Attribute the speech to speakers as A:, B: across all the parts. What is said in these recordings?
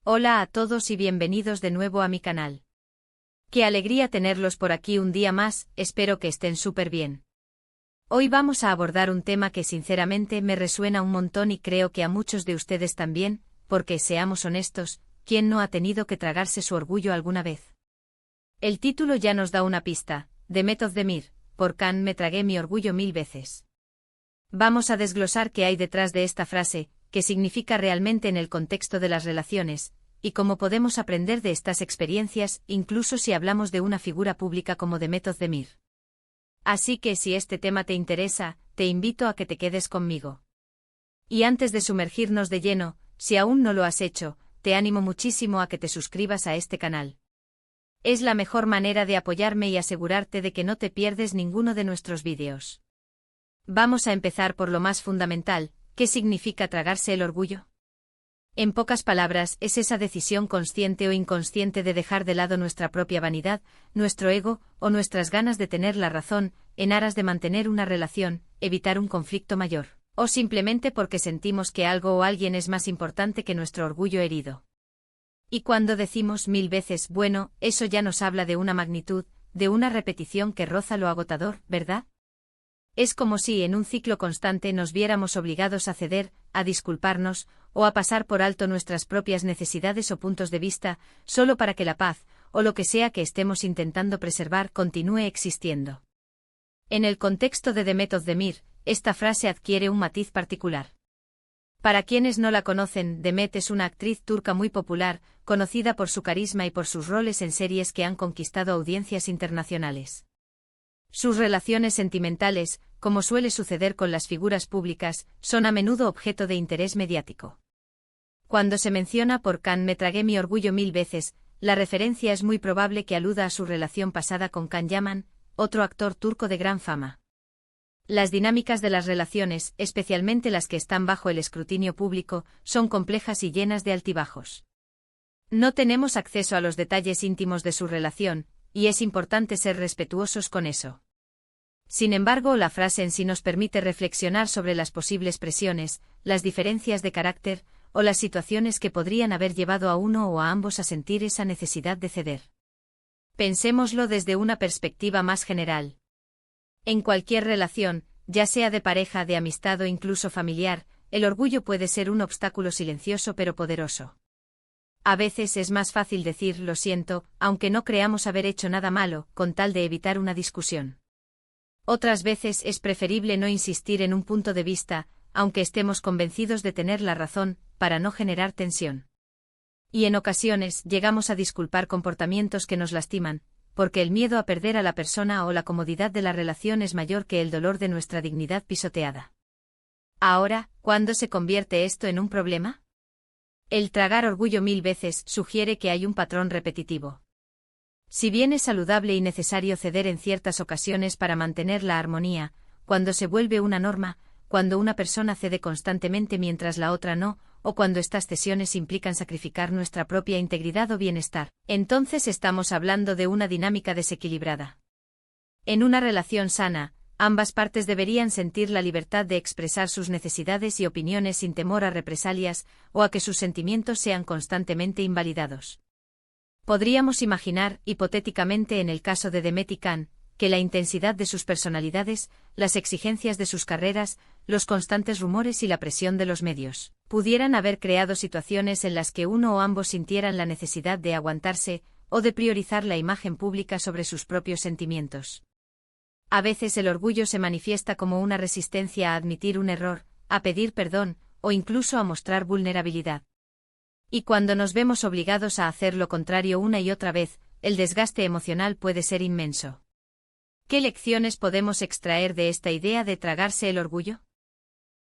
A: Hola a todos y bienvenidos de nuevo a mi canal. Qué alegría tenerlos por aquí un día más, espero que estén súper bien. Hoy vamos a abordar un tema que sinceramente me resuena un montón y creo que a muchos de ustedes también, porque seamos honestos, ¿quién no ha tenido que tragarse su orgullo alguna vez? El título ya nos da una pista, The Myth of the Mir, por Kant me tragué mi orgullo 1000 veces. Vamos a desglosar qué hay detrás de esta frase, qué significa realmente en el contexto de las relaciones, y cómo podemos aprender de estas experiencias, incluso si hablamos de una figura pública como The Myth of the Mir. Así que si este tema te interesa, te invito a que te quedes conmigo. Y antes de sumergirnos de lleno, si aún no lo has hecho, te animo muchísimo a que te suscribas a este canal. Es la mejor manera de apoyarme y asegurarte de que no te pierdes ninguno de nuestros vídeos. Vamos a empezar por lo más fundamental, ¿qué significa tragarse el orgullo? En pocas palabras, es esa decisión consciente o inconsciente de dejar de lado nuestra propia vanidad, nuestro ego, o nuestras ganas de tener la razón, en aras de mantener una relación, evitar un conflicto mayor, o simplemente porque sentimos que algo o alguien es más importante que nuestro orgullo herido. Y cuando decimos 1000 veces, bueno, eso ya nos habla de una magnitud, de una repetición que roza lo agotador, ¿verdad? Es como si en un ciclo constante nos viéramos obligados a ceder, a disculparnos, o a pasar por alto nuestras propias necesidades o puntos de vista, solo para que la paz, o lo que sea que estemos intentando preservar, continúe existiendo. En el contexto de The Myth of the Mir, esta frase adquiere un matiz particular. Para quienes no la conocen, Demet es una actriz turca muy popular, conocida por su carisma y por sus roles en series que han conquistado audiencias internacionales. Sus relaciones sentimentales, como suele suceder con las figuras públicas, son a menudo objeto de interés mediático. Cuando se menciona por Kant me tragué mi orgullo 1000 veces, la referencia es muy probable que aluda a su relación pasada con Can Yaman, otro actor turco de gran fama. Las dinámicas de las relaciones, especialmente las que están bajo el escrutinio público, son complejas y llenas de altibajos. No tenemos acceso a los detalles íntimos de su relación, y es importante ser respetuosos con eso. Sin embargo, la frase en sí nos permite reflexionar sobre las posibles presiones, las diferencias de carácter, o las situaciones que podrían haber llevado a uno o a ambos a sentir esa necesidad de ceder. Pensémoslo desde una perspectiva más general. En cualquier relación, ya sea de pareja, de amistad o incluso familiar, el orgullo puede ser un obstáculo silencioso pero poderoso. A veces es más fácil decir lo siento, aunque no creamos haber hecho nada malo, con tal de evitar una discusión. Otras veces es preferible no insistir en un punto de vista, aunque estemos convencidos de tener la razón, para no generar tensión. Y en ocasiones llegamos a disculpar comportamientos que nos lastiman, porque el miedo a perder a la persona o la comodidad de la relación es mayor que el dolor de nuestra dignidad pisoteada. Ahora, ¿cuándo se convierte esto en un problema? El tragar orgullo 1000 veces sugiere que hay un patrón repetitivo. Si bien es saludable y necesario ceder en ciertas ocasiones para mantener la armonía, cuando se vuelve una norma, cuando una persona cede constantemente mientras la otra no, o cuando estas cesiones implican sacrificar nuestra propia integridad o bienestar, entonces estamos hablando de una dinámica desequilibrada. En una relación sana, ambas partes deberían sentir la libertad de expresar sus necesidades y opiniones sin temor a represalias, o a que sus sentimientos sean constantemente invalidados. Podríamos imaginar, hipotéticamente en el caso de Demet y Kant, que la intensidad de sus personalidades, las exigencias de sus carreras, los constantes rumores y la presión de los medios, pudieran haber creado situaciones en las que uno o ambos sintieran la necesidad de aguantarse, o de priorizar la imagen pública sobre sus propios sentimientos. A veces el orgullo se manifiesta como una resistencia a admitir un error, a pedir perdón, o incluso a mostrar vulnerabilidad. Y cuando nos vemos obligados a hacer lo contrario una y otra vez, el desgaste emocional puede ser inmenso. ¿Qué lecciones podemos extraer de esta idea de tragarse el orgullo?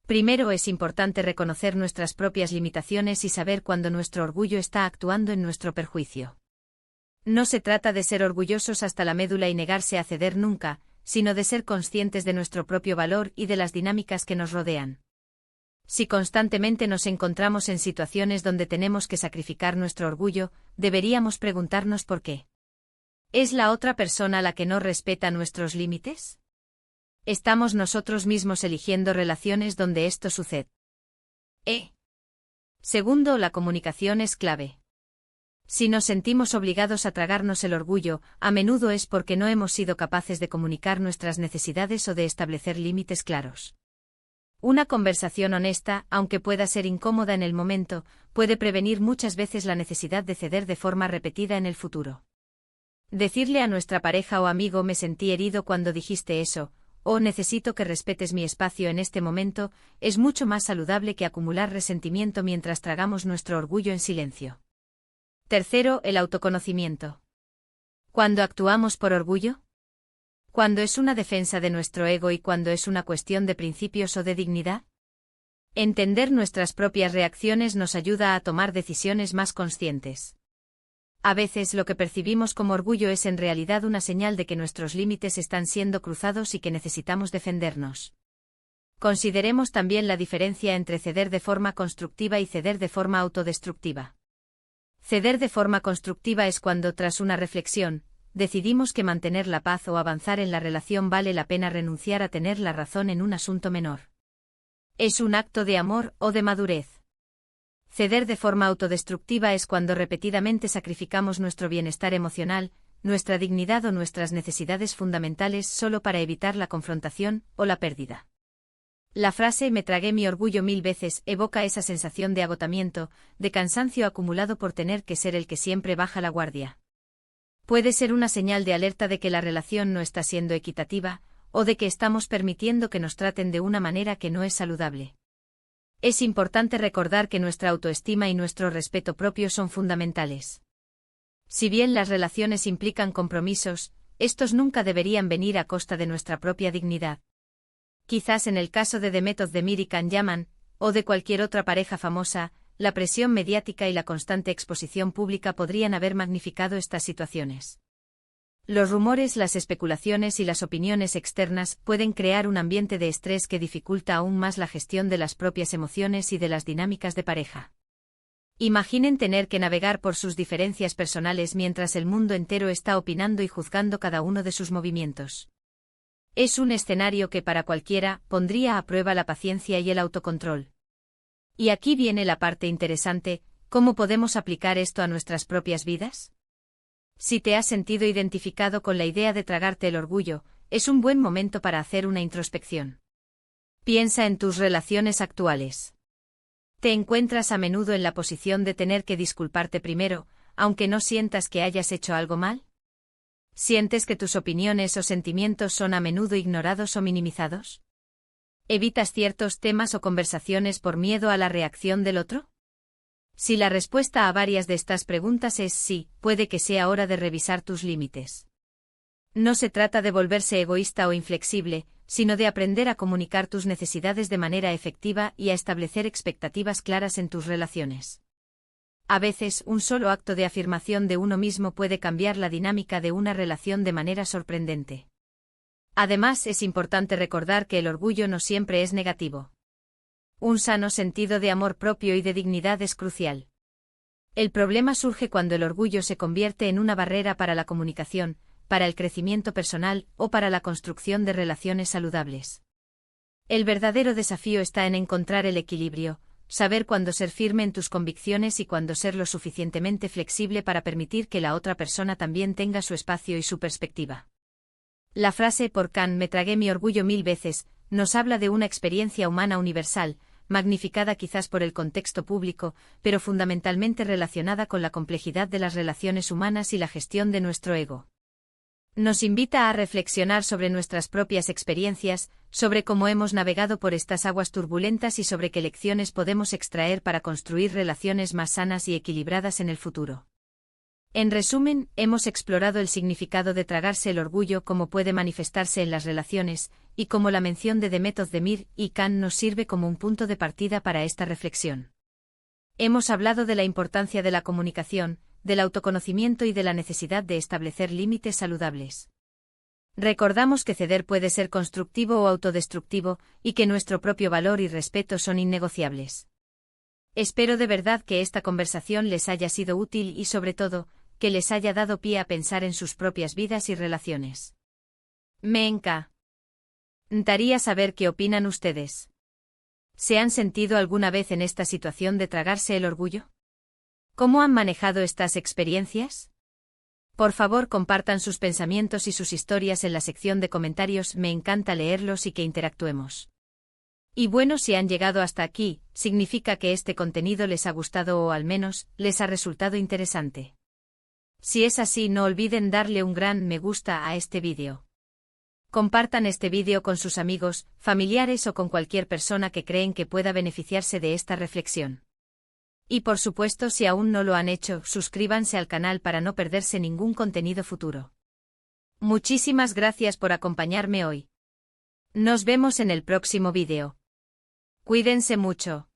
A: Primero, es importante reconocer nuestras propias limitaciones y saber cuándo nuestro orgullo está actuando en nuestro perjuicio. No se trata de ser orgullosos hasta la médula y negarse a ceder nunca, sino de ser conscientes de nuestro propio valor y de las dinámicas que nos rodean. Si constantemente nos encontramos en situaciones donde tenemos que sacrificar nuestro orgullo, deberíamos preguntarnos por qué. ¿Es la otra persona la que no respeta nuestros límites? ¿Estamos nosotros mismos eligiendo relaciones donde esto sucede? Segundo, la comunicación es clave. Si nos sentimos obligados a tragarnos el orgullo, a menudo es porque no hemos sido capaces de comunicar nuestras necesidades o de establecer límites claros. Una conversación honesta, aunque pueda ser incómoda en el momento, puede prevenir muchas veces la necesidad de ceder de forma repetida en el futuro. Decirle a nuestra pareja o amigo me sentí herido cuando dijiste eso, o necesito que respetes mi espacio en este momento, es mucho más saludable que acumular resentimiento mientras tragamos nuestro orgullo en silencio. Tercero, el autoconocimiento. ¿Cuándo actuamos por orgullo? ¿Cuándo es una defensa de nuestro ego y cuándo es una cuestión de principios o de dignidad? Entender nuestras propias reacciones nos ayuda a tomar decisiones más conscientes. A veces lo que percibimos como orgullo es en realidad una señal de que nuestros límites están siendo cruzados y que necesitamos defendernos. Consideremos también la diferencia entre ceder de forma constructiva y ceder de forma autodestructiva. Ceder de forma constructiva es cuando, tras una reflexión, decidimos que mantener la paz o avanzar en la relación vale la pena renunciar a tener la razón en un asunto menor. Es un acto de amor o de madurez. Ceder de forma autodestructiva es cuando repetidamente sacrificamos nuestro bienestar emocional, nuestra dignidad o nuestras necesidades fundamentales solo para evitar la confrontación o la pérdida. La frase "me tragué mi orgullo 1000 veces" evoca esa sensación de agotamiento, de cansancio acumulado por tener que ser el que siempre baja la guardia. Puede ser una señal de alerta de que la relación no está siendo equitativa, o de que estamos permitiendo que nos traten de una manera que no es saludable. Es importante recordar que nuestra autoestima y nuestro respeto propio son fundamentales. Si bien las relaciones implican compromisos, estos nunca deberían venir a costa de nuestra propia dignidad. Quizás en el caso de Demet Özdemir y Can Yaman, o de cualquier otra pareja famosa, la presión mediática y la constante exposición pública podrían haber magnificado estas situaciones. Los rumores, las especulaciones y las opiniones externas pueden crear un ambiente de estrés que dificulta aún más la gestión de las propias emociones y de las dinámicas de pareja. Imaginen tener que navegar por sus diferencias personales mientras el mundo entero está opinando y juzgando cada uno de sus movimientos. Es un escenario que para cualquiera pondría a prueba la paciencia y el autocontrol. Y aquí viene la parte interesante: ¿cómo podemos aplicar esto a nuestras propias vidas? Si te has sentido identificado con la idea de tragarte el orgullo, es un buen momento para hacer una introspección. Piensa en tus relaciones actuales. ¿Te encuentras a menudo en la posición de tener que disculparte primero, aunque no sientas que hayas hecho algo mal? ¿Sientes que tus opiniones o sentimientos son a menudo ignorados o minimizados? ¿Evitas ciertos temas o conversaciones por miedo a la reacción del otro? Si la respuesta a varias de estas preguntas es sí, puede que sea hora de revisar tus límites. No se trata de volverse egoísta o inflexible, sino de aprender a comunicar tus necesidades de manera efectiva y a establecer expectativas claras en tus relaciones. A veces, un solo acto de afirmación de uno mismo puede cambiar la dinámica de una relación de manera sorprendente. Además, es importante recordar que el orgullo no siempre es negativo. Un sano sentido de amor propio y de dignidad es crucial. El problema surge cuando el orgullo se convierte en una barrera para la comunicación, para el crecimiento personal o para la construcción de relaciones saludables. El verdadero desafío está en encontrar el equilibrio, saber cuándo ser firme en tus convicciones y cuándo ser lo suficientemente flexible para permitir que la otra persona también tenga su espacio y su perspectiva. La frase "por Can me tragué mi orgullo 1000 veces" nos habla de una experiencia humana universal, magnificada quizás por el contexto público, pero fundamentalmente relacionada con la complejidad de las relaciones humanas y la gestión de nuestro ego. Nos invita a reflexionar sobre nuestras propias experiencias, sobre cómo hemos navegado por estas aguas turbulentas y sobre qué lecciones podemos extraer para construir relaciones más sanas y equilibradas en el futuro. En resumen, hemos explorado el significado de tragarse el orgullo, cómo puede manifestarse en las relaciones, y cómo la mención de Demet Özdemir y Can nos sirve como un punto de partida para esta reflexión. Hemos hablado de la importancia de la comunicación, del autoconocimiento y de la necesidad de establecer límites saludables. Recordamos que ceder puede ser constructivo o autodestructivo, y que nuestro propio valor y respeto son innegociables. Espero de verdad que esta conversación les haya sido útil y, sobre todo, que les haya dado pie a pensar en sus propias vidas y relaciones. Me encantaría saber qué opinan ustedes. ¿Se han sentido alguna vez en esta situación de tragarse el orgullo? ¿Cómo han manejado estas experiencias? Por favor, compartan sus pensamientos y sus historias en la sección de comentarios, me encanta leerlos y que interactuemos. Y bueno, si han llegado hasta aquí, significa que este contenido les ha gustado o al menos, les ha resultado interesante. Si es así, no olviden darle un gran me gusta a este vídeo. Compartan este vídeo con sus amigos, familiares o con cualquier persona que creen que pueda beneficiarse de esta reflexión. Y por supuesto, si aún no lo han hecho, suscríbanse al canal para no perderse ningún contenido futuro. Muchísimas gracias por acompañarme hoy. Nos vemos en el próximo vídeo. Cuídense mucho.